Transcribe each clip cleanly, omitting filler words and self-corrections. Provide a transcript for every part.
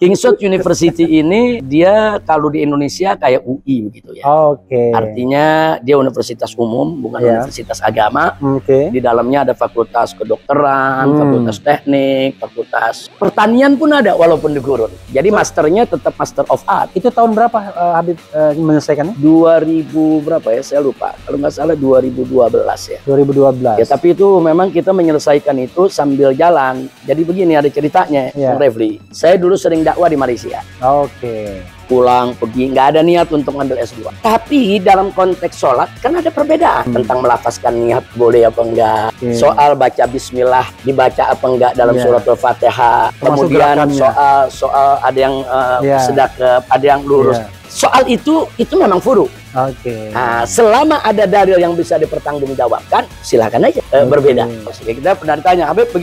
Kingswood University ini dia kalau di Indonesia kayak UI begitu ya. Oke. Artinya dia universitas umum, bukan universitas agama. Oke. Di dalamnya ada fakultas kedokteran, fakultas teknik, fakultas pertanian pun ada walaupun di gurun. Jadi masternya tetap Master of Art. Itu tahun berapa Habib menyelesaikannya? 2000 berapa ya? Saya lupa. Kalau nggak salah 2012 ya. 2012. Ya, tapi itu memang kita menyelesaikan itu sambil jalan. Jadi begini ada ceritanya, Bang Refli. Saya dulu sering dakwah di Malaysia. Oke. Pulang pergi nggak ada niat untuk ngambil S2. Tapi dalam konteks sholat kan ada perbedaan tentang melafazkan niat boleh apa enggak. Soal baca bismillah dibaca apa enggak dalam surat Al-Fatihah. Kemudian soal ada yang sedekap, ada yang lurus. Soal itu memang furu. Oke. Nah, selama ada dalil yang bisa dipertanggungjawabkan, silakan aja. Berbeda. Maksudnya kita pernah ditanya, Habib,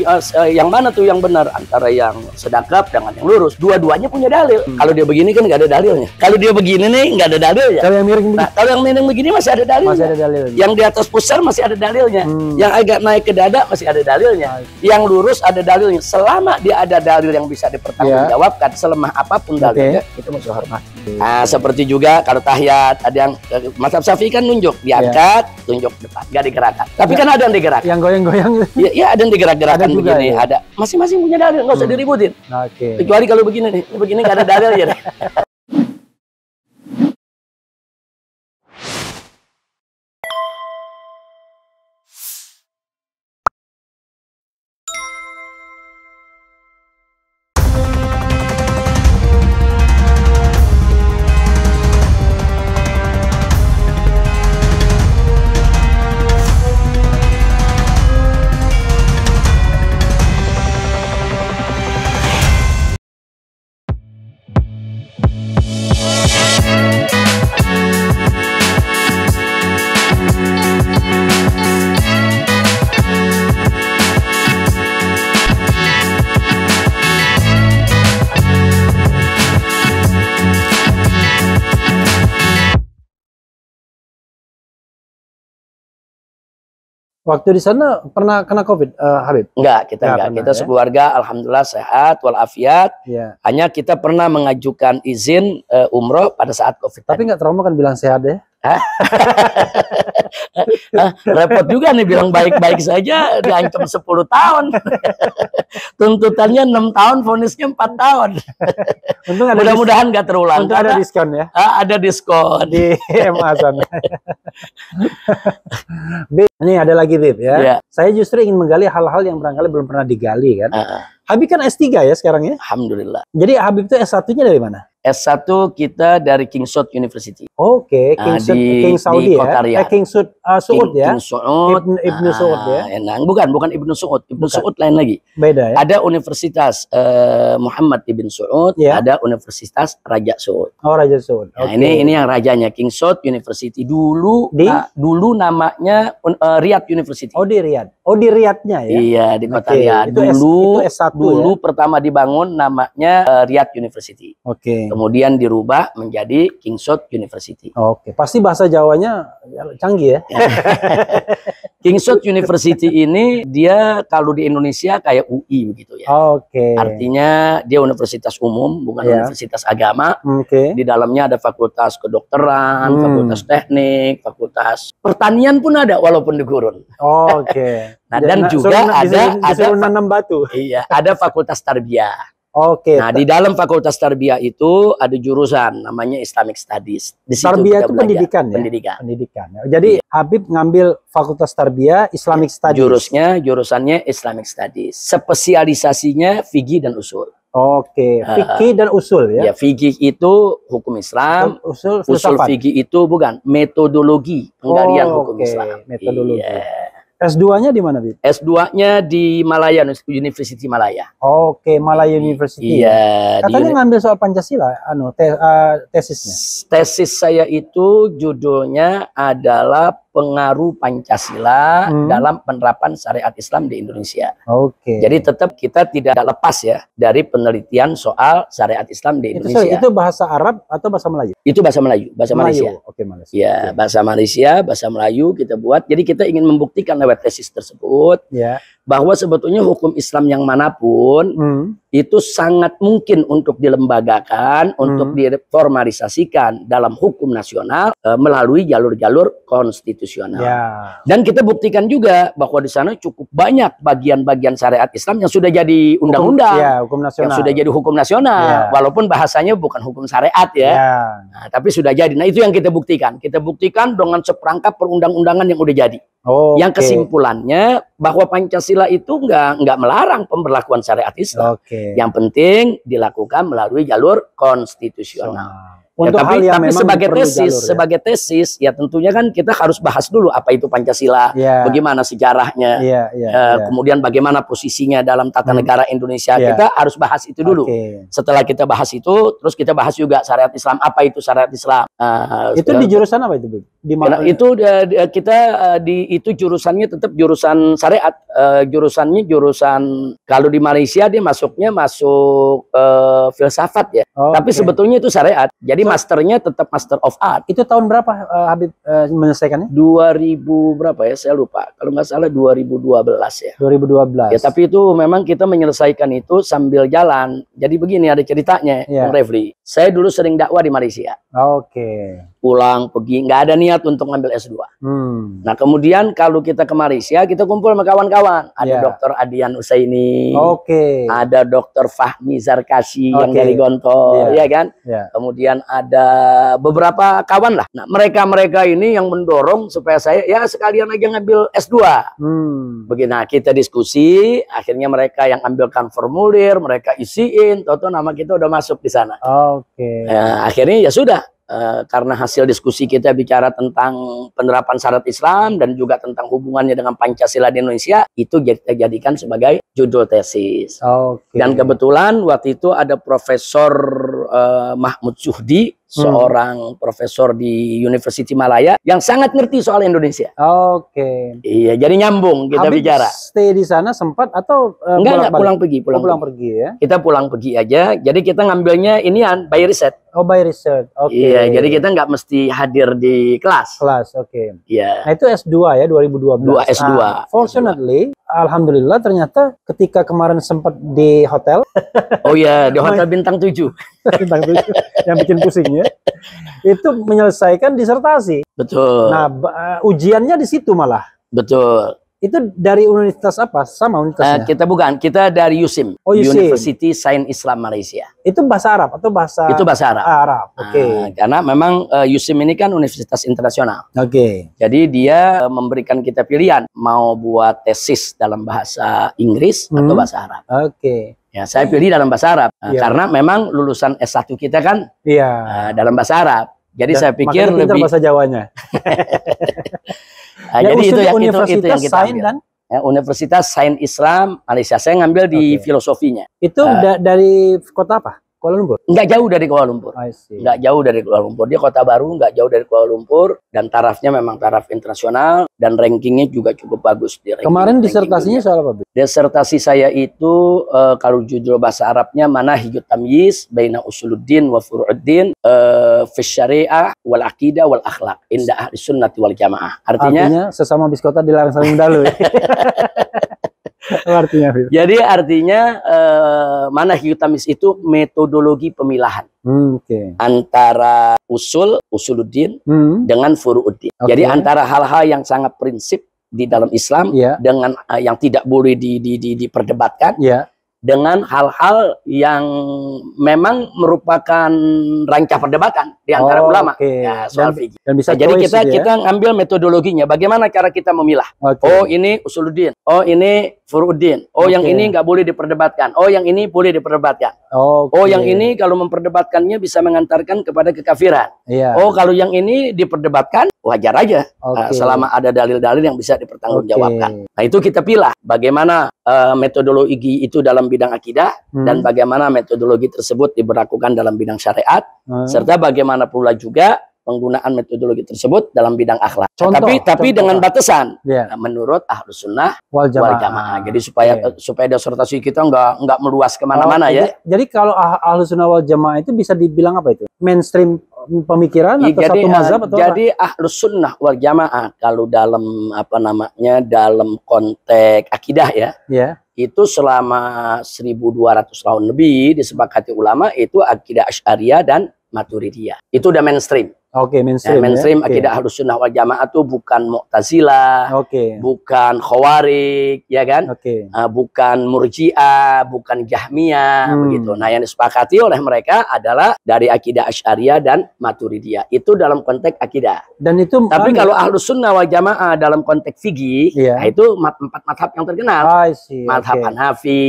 yang mana tuh yang benar antara yang sedekap dengan yang lurus? Dua-duanya punya dalil. Kalau dia begini kan nggak ada dalilnya. Kalau dia begini nih nggak ada dalilnya. Kalau yang miring begini, kalau yang miring begini masih ada dalilnya. Masih ada dalilnya. Yang di atas pusar masih ada dalilnya. Yang agak naik ke dada masih ada dalilnya. Yang lurus ada dalilnya. Selama dia ada dalil yang bisa dipertanggungjawabkan, selemah apapun dalilnya, kita mesti hormati. Nah, seperti juga kalau tahiyat ada yang mazhab Syafi'i kan nunjuk, diangkat, tunjuk depan, nggak digerakkan. Tapi kan ada yang digerak. Yang goyang-goyang. Iya, ada yang digerak-gerakan begini. Ada masing-masing punya dalil, nggak usah diributin. Kecuali kalau begini nih, begini nggak ada dalil ya. Waktu di sana pernah kena COVID, Habib? Enggak, kita enggak. Kita sekeluarga alhamdulillah sehat walafiat. Hanya kita pernah mengajukan izin umroh pada saat COVID. Tapi nggak trauma kan bilang sehat ya? Repot juga nih bilang baik-baik saja diancam 10 tahun. Tuntutannya 6 tahun, vonisnya 4 tahun. Mudah-mudahan nggak terulang. Untung ada diskon ya? Ada diskon di MA sana. Ini ada lagi Bib ya. Saya justru ingin menggali hal-hal yang barangkali belum pernah digali kan. Habib kan S3 ya sekarang ya? Alhamdulillah. Jadi Habib itu S1-nya dari mana? S1 kita dari Kingswood University. Oke, King Saudi ya? Kingswood Suud ya? King Saud. Ibnu Saud ya? Bukan Ibnu Saud. Ibnu Saud lain lagi. Beda ya? Ada Universitas Muhammad Ibn Saud, ada Universitas Raja Saud. Oh, Raja Saud. Nah, ini yang rajanya Kingswood University. Dulu namanya Riyadh University. Oh, di Riyadh. Oh, di Riyadhnya ya? Iya, di kota Riyadh. Dulu S1 dulu pertama dibangun namanya Riyadh University. Kemudian dirubah menjadi Kingswood University. Pasti bahasa Jawanya canggih ya. Kingswood University ini dia kalau di Indonesia kayak UI begitu ya. Artinya dia universitas umum, bukan universitas agama. Di dalamnya ada fakultas kedokteran, fakultas teknik, fakultas pertanian pun ada walaupun di gurun. Nah, dan juga ada nanam batu. Iya, ada fakultas tarbiyah. Nah, di dalam fakultas tarbiyah itu ada jurusan namanya Islamic Studies. Di situ tarbiyah itu pendidikan ya? Pendidikan. Jadi Habib ngambil fakultas tarbiyah Islamic Studies. Jurusannya Islamic Studies. Spesialisasinya fikih dan usul. Fikih dan usul ya? Ya, fikih itu hukum Islam, usul fikih itu bukan metodologi penggalian hukum Islam. Metodologi. S2-nya di mana, Bib? S2-nya di Malaya, University Malaya. Malaya University. Iya. Katanya ngambil soal Pancasila, tesisnya. Tesis saya itu judulnya adalah pengaruh Pancasila dalam penerapan syariat Islam di Indonesia. Jadi tetap kita tidak lepas ya dari penelitian soal syariat Islam di Indonesia. Itu bahasa Arab atau bahasa Melayu? Itu bahasa Melayu, bahasa Malaysia. Malaysia. Ya, bahasa Malaysia, bahasa Melayu kita buat. Jadi kita ingin membuktikan lewat tesis tersebut bahwa sebetulnya hukum Islam yang manapun itu sangat mungkin untuk dilembagakan, untuk diformalisasikan dalam hukum nasional melalui jalur-jalur konstitusional. Dan kita buktikan juga bahwa di sana cukup banyak bagian-bagian syariat Islam yang sudah jadi undang-undang, yang sudah jadi hukum nasional, walaupun bahasanya bukan hukum syariat ya. Nah, tapi sudah jadi. Nah, itu yang kita buktikan. Kita buktikan dengan seperangkap perundang-undangan yang udah jadi. Yang kesimpulannya bahwa Pancasila itu nggak melarang pemberlakuan syariat Islam. Yang penting dilakukan melalui jalur konstitusional. Tapi sebagai tesis ya tentunya kan kita harus bahas dulu apa itu Pancasila, bagaimana sejarahnya, kemudian bagaimana posisinya dalam tata negara Indonesia. Kita harus bahas itu dulu. Setelah kita bahas itu, terus kita bahas juga syariat Islam, apa itu syariat Islam. Itu di jurusan apa itu, Bu? Itu kita itu jurusannya tetap jurusan syariat. Jurusannya jurusan, kalau di Malaysia dia masuk filsafat ya. Tapi sebetulnya itu syariat. Jadi masternya tetap Master of Art. Itu tahun berapa Habib menyelesaikannya? 2000 berapa ya? Saya lupa. Kalau nggak salah 2012 ya. 2012. Ya, tapi itu memang kita menyelesaikan itu sambil jalan. Jadi begini ada ceritanya, Bang Refli. Saya dulu sering dakwah di Malaysia. Pulang pergi, nggak ada niat untuk ngambil S2. Nah, kemudian kalau kita ke Malaysia, kita kumpul sama kawan-kawan. Ada Dr. Adian Usaini, ada Dr. Fahmi Zarkasi yang dari Gontor, ya kan? Kemudian ada beberapa kawan lah. Nah, mereka ini yang mendorong supaya saya ya sekalian aja ngambil S2. Begini, nah, kita diskusi, akhirnya mereka yang ambilkan formulir, mereka isiin, toto nama kita udah masuk di sana. Ya, akhirnya ya sudah. Karena hasil diskusi kita bicara tentang penerapan syariat Islam dan juga tentang hubungannya dengan Pancasila di Indonesia, itu kita jadikan sebagai judul tesis. Dan kebetulan waktu itu ada Profesor Mahmud Zuhdi, seorang profesor di University Malaya yang sangat ngerti soal Indonesia. Iya, jadi nyambung kita bicara. Stay di sana sempat atau enggak pulang pergi, pulang pergi ya. Kita pulang pergi aja. Jadi kita ngambilnya inian by research. By research. Iya, jadi kita nggak mesti hadir di kelas. Iya. Nah, itu S2 ya 2012. S2. Fortunately, alhamdulillah ternyata ketika kemarin sempat di hotel. Oh iya, di hotel bintang 7. Bintang 7 yang bikin pusing ya. Itu menyelesaikan disertasi. Betul. Nah, ujiannya di situ malah. Betul. Itu dari universitas apa? Sama universitasnya? Kita dari USIM. University Sains Islam Malaysia. Itu bahasa Arab atau bahasa? Itu bahasa Arab. Arab. Karena memang USIM ini kan universitas internasional. Jadi dia memberikan kita pilihan mau buat tesis dalam bahasa Inggris atau bahasa Arab. Ya, saya pilih dalam bahasa Arab karena memang lulusan S1 kita kan dalam bahasa Arab. Jadi saya pikir lebih bahasa Jawanya. Jadi itu yang kita ambil. Universitas Sains Islam Malaysia. Saya ngambil di filosofinya. Itu dari kota apa? Kuala Lumpur? Nggak jauh dari Kuala Lumpur. Nggak jauh dari Kuala Lumpur. Dia kota baru, nggak jauh dari Kuala Lumpur. Dan tarafnya memang taraf internasional. Dan rankingnya juga cukup bagus. Kemarin disertasinya soal apa? Disertasi saya itu, kalau judul bahasa Arabnya, Manahijut Tamyiz Baina Usuluddin wa Furu'uddin fi Syariah wal Aqidah wal Akhlaq Inda Ahli Sunnati wal Jamaah. Artinya sesama biskota dilarang saling mendalu. Jadi artinya Manahijut Tamyiz itu metodologi pemilahan antara usuluddin dengan furu'uddin. Jadi antara hal-hal yang sangat prinsip di dalam Islam dengan yang tidak boleh diperdebatkan dengan hal-hal yang memang merupakan rancah perdebatan di antara ulama soal fikih. Jadi kita ngambil metodologinya, bagaimana cara kita memilah. Oh, ini usuluddin, oh ini furu'uddin, oh yang ini nggak boleh diperdebatkan, oh yang ini boleh diperdebatkan, oh yang ini kalau memperdebatkannya bisa mengantarkan kepada kekafiran. Oh kalau yang ini diperdebatkan wajar aja selama ada dalil-dalil yang bisa dipertanggungjawabkan. Nah itu kita pilih bagaimana metodologi itu dalam bidang akidah dan bagaimana metodologi tersebut diberlakukan dalam bidang syariat serta bagaimana pula juga penggunaan metodologi tersebut dalam bidang akhlak. Tapi dengan batasan menurut Ahlus Sunnah wal Jamaah. Jadi supaya disertasi kita nggak meluas kemana-mana ya. Jadi kalau Ahlus Sunnah wal Jamaah itu bisa dibilang apa itu? Mainstream pemikiran atau jadi, satu mazhab atau jadi Ahlus Sunnah wal Jamaah kalau dalam apa namanya dalam konteks akidah ya, itu selama 1200 tahun lebih disepakati ulama itu akidah Asy'ariyah dan Maturidiyah. Itu udah mainstream. Oke, mainstream. Mainstream akidah Ahlus Sunnah wal Jamaah itu bukan Mu'tazilah, bukan Khawarij, ya kan? Bukan Murji'ah, bukan Jahmiyah, begitu. Nah, yang disepakati oleh mereka adalah dari akidah Asy'ariyah dan Maturidiyah. Itu dalam konteks akidah. Dan itu tapi kalau Ahlus Sunnah wal Jamaah dalam konteks fikih, nah itu 4 mazhab yang terkenal. Mazhab Hanafi,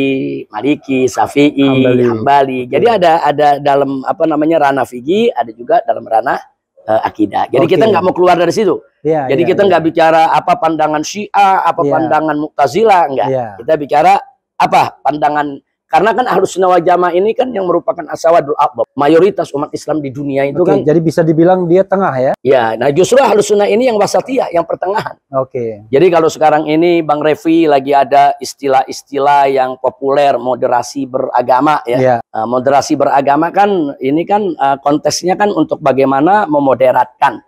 Maliki, Syafi'i, Hambali. Jadi ada dalam apa namanya ranah fikih, ada juga dalam ranah akidah. Jadi kita nggak mau keluar dari situ. Jadi kita nggak bicara apa pandangan Syiah, apa pandangan Mu'tazilah, enggak. Kita bicara apa pandangan, karena kan Ahlus Sunnah wal Jamaah ini kan yang merupakan asawadul aqbab. Mayoritas umat Islam di dunia itu kan. Jadi bisa dibilang dia tengah ya? Ya, nah justru Ahlus Sunnah ini yang wasatiyah, yang pertengahan. Jadi kalau sekarang ini Bang Refli lagi ada istilah-istilah yang populer, moderasi beragama ya. Moderasi beragama kan ini kan konteksnya kan untuk bagaimana memoderatkan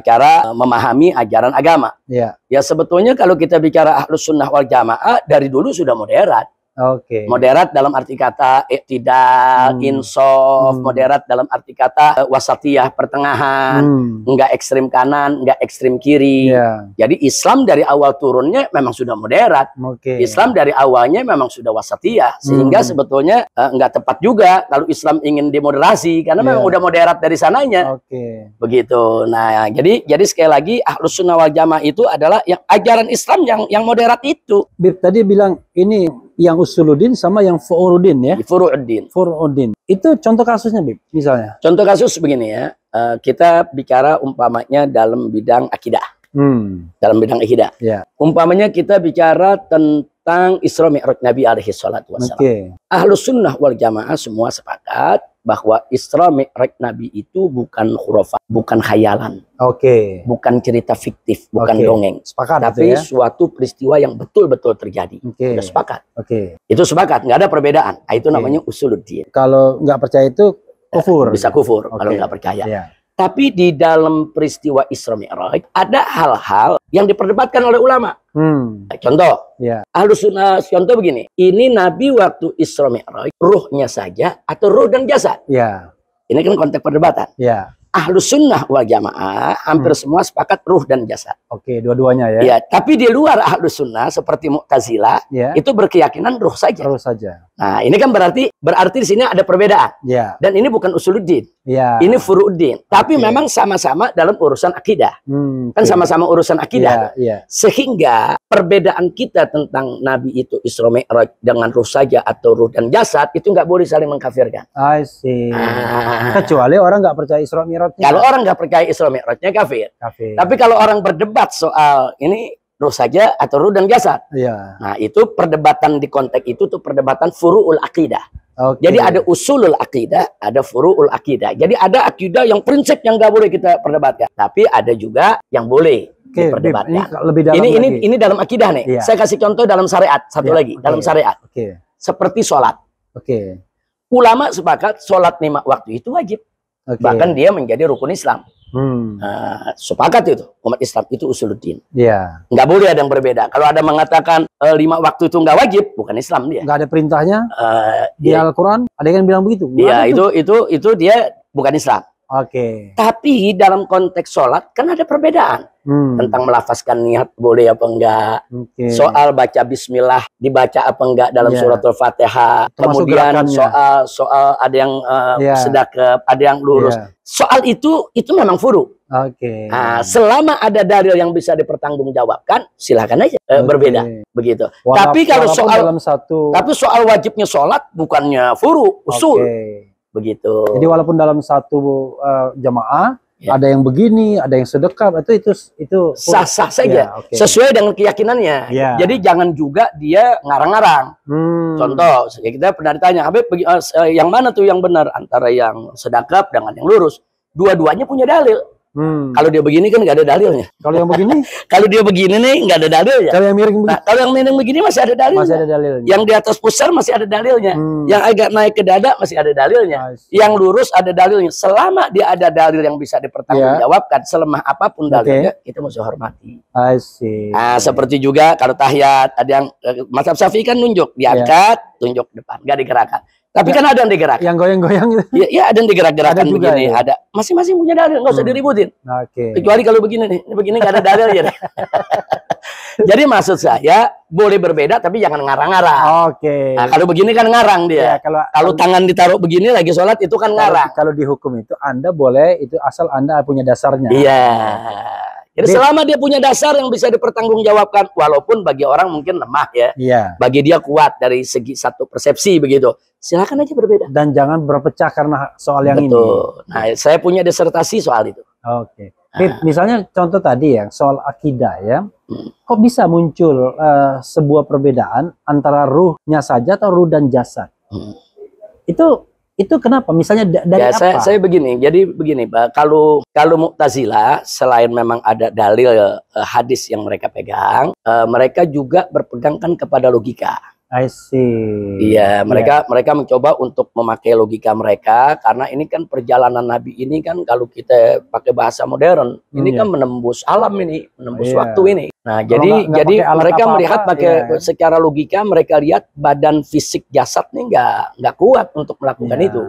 cara memahami ajaran agama. Ya sebetulnya kalau kita bicara Ahlus Sunnah wal Jamaah dari dulu sudah moderat. Moderat dalam arti kata iktidal, insof, moderat dalam arti kata wasatiyah, pertengahan, enggak ekstrim kanan, enggak ekstrim kiri. Jadi Islam dari awal turunnya memang sudah moderat. Islam dari awalnya memang sudah wasatiyah, sehingga sebetulnya enggak tepat juga kalau Islam ingin demoderasi karena memang udah moderat dari sananya. Begitu. Nah, jadi sekali lagi Ahlus Sunnah wal Jamaah itu adalah yang ajaran Islam yang moderat itu. Bib tadi bilang ini yang usuluddin sama yang furu'uddin ya? Furu'uddin. Itu contoh kasusnya, Bib, misalnya? Contoh kasus begini ya. Kita bicara umpamanya dalam bidang akidah. Dalam bidang akidah. Umpamanya kita bicara tentang Isra Mi'raj Nabi alaihi salatu wassalam. Ahlus Sunnah wal Jamaah semua sepakat bahwa Isra Mi'raj Nabi itu bukan khurafat, bukan khayalan. Bukan cerita fiktif, bukan dongeng. Tapi suatu peristiwa yang betul-betul terjadi. Sudah sepakat. Itu sepakat, nggak ada perbedaan. Itu namanya usuluddin. Kalau nggak percaya itu kufur. Bisa kufur kalau nggak percaya. Tapi di dalam peristiwa Isra Mi'raj ada hal-hal yang diperdebatkan oleh ulama. Contoh, Ahlus Sunnah, contoh begini. Ini Nabi waktu Isra Mi'raj, ruhnya saja atau ruh dan jasad? Ini kan konteks perdebatan. Ahlus Sunnah wal Jamaah hampir semua sepakat ruh dan jasad. Dua-duanya ya. Tapi di luar Ahlus Sunnah seperti Mu'tazilah itu berkeyakinan ruh saja. Nah, ini kan berarti di sini ada perbedaan. Dan ini bukan usuluddin. Ini furu'uddin. Tapi memang sama-sama dalam urusan akidah. Kan sama-sama urusan akidah. Sehingga perbedaan kita tentang Nabi itu Isra Mi'raj dengan ruh saja atau ruh dan jasad itu nggak boleh saling mengkafirkan. Kecuali orang nggak percaya Isra Mi'raj. Kalau orang nggak percaya Isra Mi'rajnya kafir. Tapi kalau orang berdebat soal ini ruh saja atau ruh dan jasad, nah itu perdebatan di konteks itu tuh perdebatan furu'ul akidah. Jadi ada usulul akidah, ada furu'ul akidah. Jadi ada akidah yang prinsip yang nggak boleh kita perdebatkan, tapi ada juga yang boleh diperdebatkan. Ini dalam akidah nih. Saya kasih contoh dalam syariat satu lagi dalam syariat. Seperti sholat. Ulama sepakat sholat 5 waktu itu wajib. Bahkan dia menjadi rukun Islam. Sepakat itu umat Islam itu usuluddin. Nggak boleh ada yang berbeda. Kalau ada mengatakan 5 waktu itu nggak wajib, bukan Islam dia. Nggak ada perintahnya di Al-Quran. Ada yang bilang begitu. Itu dia bukan Islam. Tapi dalam konteks sholat kan ada perbedaan tentang melafazkan niat boleh apa enggak, soal baca Bismillah dibaca apa enggak dalam suratul Fatihah, kemudian soal ada yang sedekap, ada yang lurus. Soal itu memang furu. Nah, selama ada dalil yang bisa dipertanggungjawabkan, silakan aja berbeda begitu. Tapi kalau soal wajibnya sholat bukannya furu, usul. Begitu. Jadi walaupun dalam satu jamaah ada yang begini, ada yang sedekap, itu sah-sah saja, sesuai dengan keyakinannya. Jadi jangan juga dia ngarang-ngarang. Contoh, kita pernah ditanya, Habib, yang mana tuh yang benar antara yang sedekap dengan yang lurus? Dua-duanya punya dalil. Kalau dia begini kan nggak ada dalilnya. Kalau yang begini? Kalau dia begini nih nggak ada dalilnya. Kalau yang miring begini? Nah, kalau yang miring begini masih ada dalilnya. Masih ada dalilnya. Yang di atas pusar masih ada dalilnya. Yang agak naik ke dada masih ada dalilnya. Yang lurus ada dalilnya. Selama dia ada dalil yang bisa dipertanggungjawabkan, selemah apapun dalilnya, kita mesti hormati. I see. Nah, seperti juga kalau tahiyat, ada yang mazhab Syafi'i kan nunjuk, diangkat, tunjuk depan, nggak digerakkan. Tapi kan ada yang digerak. Yang goyang-goyang gitu. Iya, ada yang digerak-gerakan begini. Ya? Ada. Masing-masing punya dalil, nggak usah diributin. Kecuali kalau begini nih, ini begini nggak ada dalil ya. Jadi maksud saya boleh berbeda, tapi jangan ngarang-ngarang. Nah, kalau begini kan ngarang dia. Ya, kalau tangan ditaruh begini lagi sholat itu kan ngarang. Kalau dihukum itu Anda boleh itu asal Anda punya dasarnya. Iya. Jadi selama dia punya dasar yang bisa dipertanggungjawabkan, walaupun bagi orang mungkin lemah ya, bagi dia kuat dari segi satu persepsi begitu, silakan aja berbeda. Dan jangan berpecah karena soal yang ini. Nah, saya punya disertasi soal itu. Misalnya contoh tadi ya, soal akidah ya, kok bisa muncul sebuah perbedaan antara ruhnya saja atau ruh dan jasad? Itu kenapa? Misalnya dari apa? Saya begini, jadi begini Pak, kalau Mu'tazilah selain memang ada dalil hadis yang mereka pegang, mereka juga berpegangkan kepada logika. I see. Iya, mereka mencoba untuk memakai logika mereka karena ini kan perjalanan Nabi ini kan kalau kita pakai bahasa modern, ini kan menembus alam ini, menembus waktu ini. Nah, jadi mereka melihat pakai secara logika, mereka lihat badan fisik jasad nih nggak kuat untuk melakukan itu.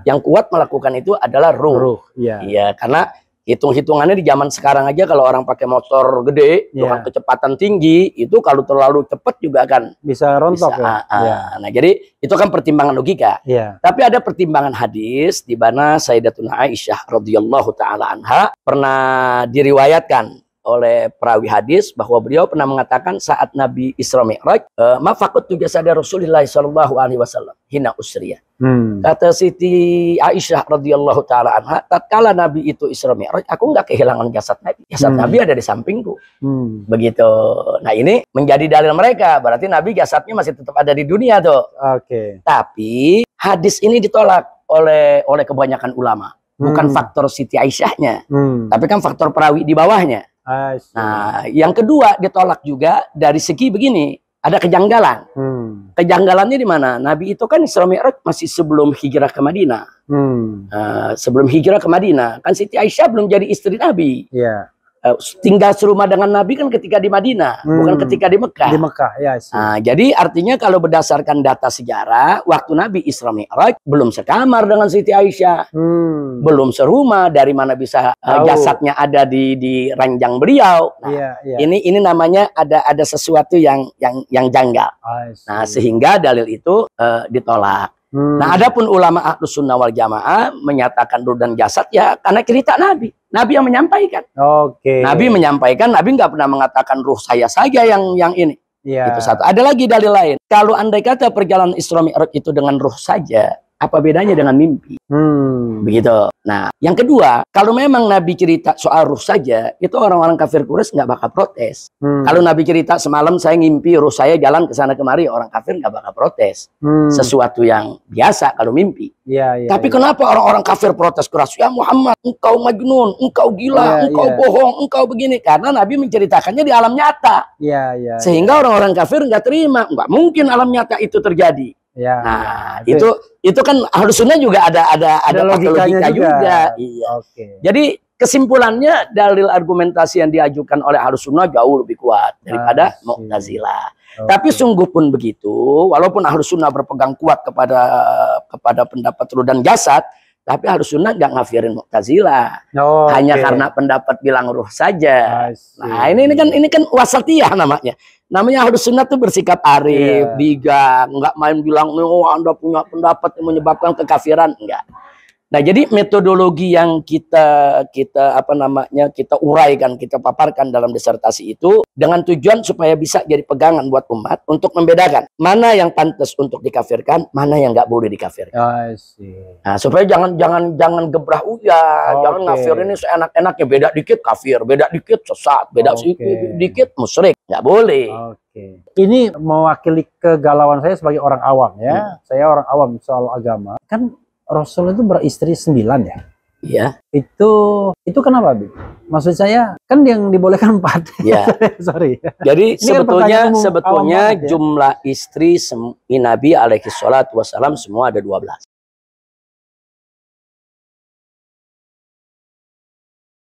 Yang kuat melakukan itu adalah ruh. Iya, karena hitung-hitungannya di zaman sekarang aja kalau orang pakai motor gede dengan kecepatan tinggi itu kalau terlalu cepat juga akan bisa rontok Nah, jadi itu kan pertimbangan logika. Tapi ada pertimbangan hadis di mana Sayyidatuna Aisyah radhiyallahu taala anha pernah diriwayatkan oleh perawi hadis bahwa beliau pernah mengatakan saat Nabi Isra Mi'raj, ma faqadtu jasada Rasulillah sallallahu alaihi wasallam hina usriya. Kata Siti Aisyah radhiyallahu taala anha, tatkala Nabi itu Isra Mi'raj, aku nggak kehilangan jasad Nabi. Jasad Nabi ada di sampingku. Begitu. Nah, ini menjadi dalil mereka, berarti Nabi jasadnya masih tetap ada di dunia tuh. Tapi hadis ini ditolak oleh kebanyakan ulama. Bukan faktor Siti Aisyahnya, tapi kan faktor perawi di bawahnya. Nah, yang kedua ditolak juga dari segi begini, ada kejanggalan. Kejanggalannya di mana? Nabi itu kan Isra Mi'raj masih sebelum hijrah ke Madinah. Sebelum hijrah ke Madinah, kan Siti Aisyah belum jadi istri Nabi. Tinggal serumah dengan Nabi kan ketika di Madinah, bukan ketika di Mekah. Di Mekah, ya. Nah, jadi artinya kalau berdasarkan data sejarah, waktu Nabi Isra Mi'raj belum sekamar dengan Siti Aisyah, belum serumah. Dari mana bisa jasadnya ada di ranjang beliau? Nah, ini namanya ada sesuatu yang janggal. Nah, sehingga dalil itu ditolak. Nah, adapun ulama Ahlus Sunnah wal Jamaah menyatakan ruh dan jasad ya karena cerita Nabi. Nabi yang menyampaikan. Nabi menyampaikan, Nabi nggak pernah mengatakan ruh saya saja yang ini. Itu satu. Ada lagi dalil lain. Kalau andai kata perjalanan Isra Mi'raj itu dengan ruh saja, apa bedanya dengan mimpi? Begitu. Nah, yang kedua, kalau memang Nabi cerita soal ruh saja, itu orang-orang kafir Quraisy nggak bakal protes. Kalau Nabi cerita semalam saya ngimpi ruh saya jalan ke sana kemari, orang kafir nggak bakal protes. Sesuatu yang biasa kalau mimpi. Tapi kenapa orang-orang kafir protes keras? Ya Muhammad, engkau majnun, engkau gila, engkau bohong, engkau begini. Karena Nabi menceritakannya di alam nyata. Sehingga orang-orang kafir nggak terima. Nggak mungkin alam nyata itu terjadi. Nah, itu kan Ahlus Sunnah juga ada logika juga. Jadi kesimpulannya dalil argumentasi yang diajukan oleh Ahlus Sunnah jauh lebih kuat daripada Mu'tazilah. Tapi sungguh pun begitu, walaupun Ahlus Sunnah berpegang kuat kepada pendapat ruh dan jasad, tapi Ahlus Sunnah nggak ngafirin Mu'tazilah. Hanya karena pendapat bilang ruh saja. Nah, ini kan wasatiyah namanya. Namanya Ahlus Sunnah tuh bersikap arif, bigang, nggak main bilang, oh Anda punya pendapat yang menyebabkan kekafiran, enggak. Nah, jadi metodologi yang kita uraikan, kita paparkan dalam disertasi itu dengan tujuan supaya bisa jadi pegangan buat umat untuk membedakan mana yang pantas untuk dikafirkan, mana yang nggak boleh dikafirkan. Nah, supaya jangan gebrah jangan ngafir ini seenak-enaknya, beda dikit kafir, beda dikit sesat, beda dikit musyrik, nggak boleh. Ini mewakili kegalauan saya sebagai orang awam ya. Saya orang awam soal agama. Kan Rasul itu beristri 9 ya. Iya. Itu kenapa, Habib? Maksud saya kan yang dibolehkan 4. Ya. Sorry. Jadi kan sebetulnya ya? jumlah istri Nabi alaihi salatu wassalam semua ada 12.